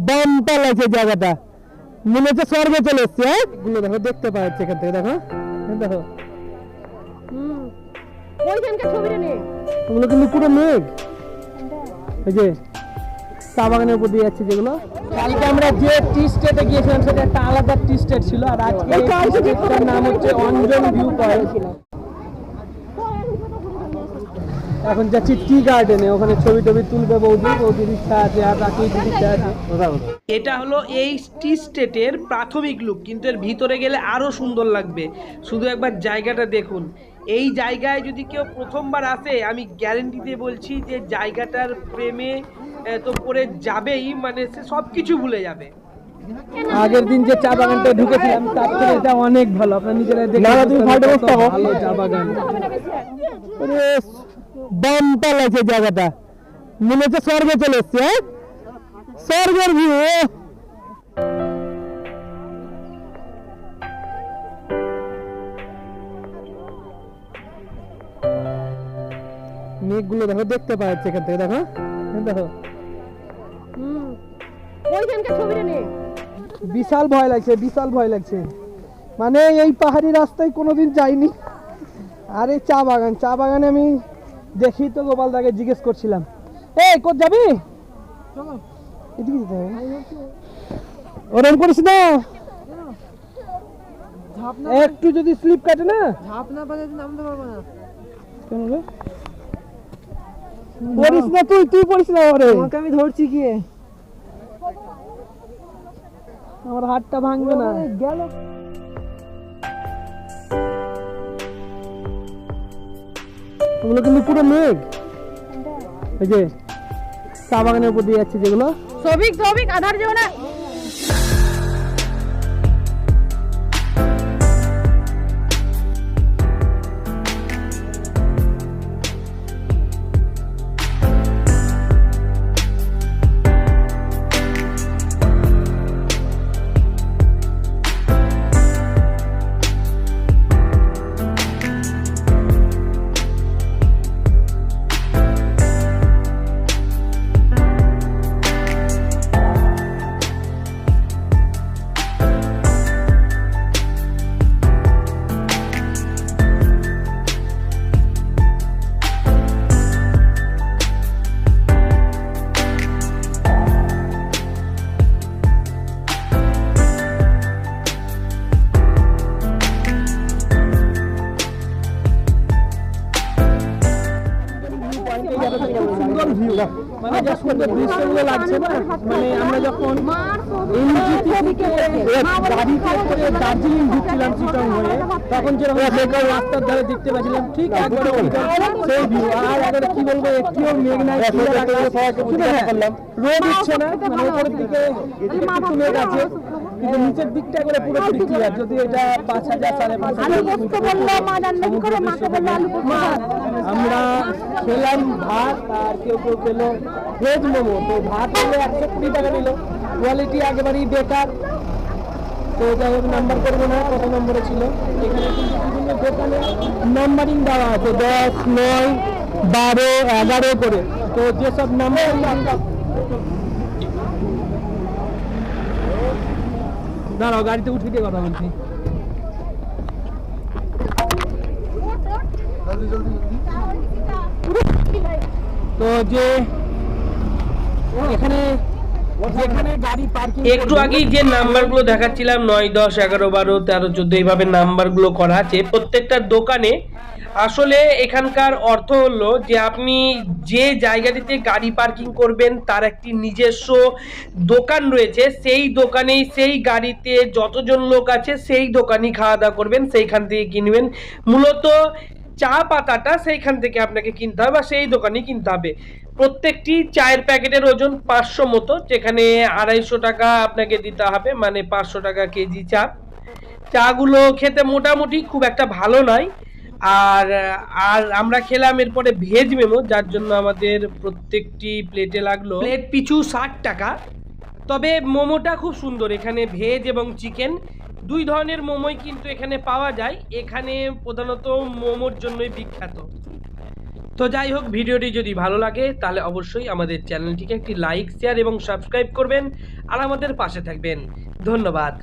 Bumper লাগছে জায়গাটা, মনে হচ্ছে স্বর্গে চলে এসছে। এগুলো দেখো, দেখতে পাচ্ছি এখান থেকে, দেখো দেখো ওগুলো কিন্তু পুরো মেঘ। এই যে চা বাগানের উপর দিয়ে যাচ্ছে যেগুলো। কালকে আমরা যে টি স্টেটে গিয়েছিলাম সেটা একটা আলাদা টি স্টেট ছিল, আর আজকে এটার নাম হচ্ছে অঞ্জন ভিউ পয়েন্ট। এখন যাচ্ছি টি গার্ডেনে, ওখানে ছবি টবি তুলবে বৌদির ইচ্ছা আছে, আর বাকি ইচ্ছা আছে। এটা হলো এই টি স্টেটের প্রাথমিক লুক, কিন্তু এর ভিতরে গেলে আরো সুন্দর লাগবে। শুধু একবার জায়গাটা দেখুন। এই জায়গায় যদি কেউ প্রথমবার আসে, আমি গ্যারেন্টি দিয়ে বলছি যে জায়গাটার প্রেমে তো পড়ে যাবেই, মানে সে সবকিছু ভুলে যাবে। আগের দিন যে চা বাগানটা ঢুকেছিলাম তার থেকে এটা অনেক ভালো, আপনারা নিজেরা দেখুন। ভালো চা বাগান, বাম্পার লাগছে জায়গাটা, মনে হচ্ছে স্বর্গে চলে এসছে। স্বর্গের ভিউ। মেঘগুলো দেখো, দেখতে পাচ্ছি এখান থেকে, দেখো দেখো বিশাল ভয় লাগছে, বিশাল ভয় লাগছে। মানে এই পাহাড়ি রাস্তায় কোনোদিন যাইনি। আর এই চা বাগানে আমি দেখি তো গোপাল দাকে জিজ্ঞেস করছিলাম, এই কোথা যাবি, ওরম করিস না, একটু যদি স্লিপ কাটে না নামতে পারবো না। কেন রে পড়িস না, তুই পড়িস না, আমি ধরছি কি, আমার হাতটা ভাঙবে না। গেল ওগুলো কিন্তু পুরো মেঘ। এই যে চা বাগানের উপর দিয়ে যাচ্ছে যেগুলো। সবিক আধার যেও না। মানে যা সুন্দর দৃশ্যগুলো লাগছে না, মানে আমরা যখন গাড়িতে করে দার্জিলিং ঢুকছিলাম চিটং হয়ে, তখন যেরকম রাস্তার ধারে দেখতে পাচ্ছিলাম ঠিক একবারে সেই ভিউ। আর একবারে কি বলবো, একটিও মেঘ নাই, রোদ উঠছে না, মানে উপরের দিকে একটু মেঘ আছে, কিন্তু নিচের দিকটা করে পুরোপুরি ক্লিয়ার। যদি এটা 5,000 5,500 আমরা খেলাম ভাত, আর কেউ খেলো ভেজ মোমো। তো ভাত হলে 120 টাকা নিল, কোয়ালিটি একেবারেই বেকার। তো যাই হোক, নাম্বার করবো না কত নম্বরে ছিল। এখানে কিন্তু বিভিন্ন দোকানে নাম্বারিং দেওয়া আছে, 10, 9, 12, 11 করে। তো যেসব নাম্বার দাঁড়াও, গাড়িতে উঠে দিয়ে কথা বলছি। তো যে এখানে একটু আগেই যে নাম্বারগুলো দেখাচ্ছিলাম 9, 10, 11, 12, 13, 14 এইভাবে নাম্বারগুলো করা আছে প্রত্যেকটা দোকানে। আসলে এখানকার অর্থ হলো যে আপনি যে জায়গাটিতে গাড়ি পার্কিং করবেন তার একটি নিজস্ব দোকান রয়েছে, সেই দোকানেই সেই গাড়িতে যতজন লোক আছে সেই দোকানেই খাওয়া দাওয়া করবেন, সেইখান থেকে কিনবেন। মূলত চা পাতাটা সেইখান থেকে আপনাকে কিনতে হবে বা সেই দোকানেই কিনতে হবে। প্রত্যেকটি চায়ের প্যাকেটের ওজন 500 মতো, যেখানে 250 টাকা আপনাকে দিতে হবে, মানে 500 টাকা কেজি চা। চাগুলো খেতে মোটামুটি খুব একটা ভালো নয়। আর আমরা খেলাম এরপরে ভেজ মেমো, যার জন্য আমাদের প্রত্যেকটি প্লেটে লাগলো প্লেট পিছু 60 টাকা। তবে মোমোটা খুব সুন্দর, এখানে ভেজ এবং চিকেন দুই ধরনের মোমোই কিন্তু এখানে পাওয়া যায়। এখানে প্রধানত মোমোর জন্যই বিখ্যাত। তো যাই হোক, ভিডিওটি যদি ভালো লাগে তাহলে অবশ্যই আমাদের চ্যানেলটিকে একটি লাইক, শেয়ার এবং সাবস্ক্রাইব করবেন আর আমাদের পাশে থাকবেন। ধন্যবাদ।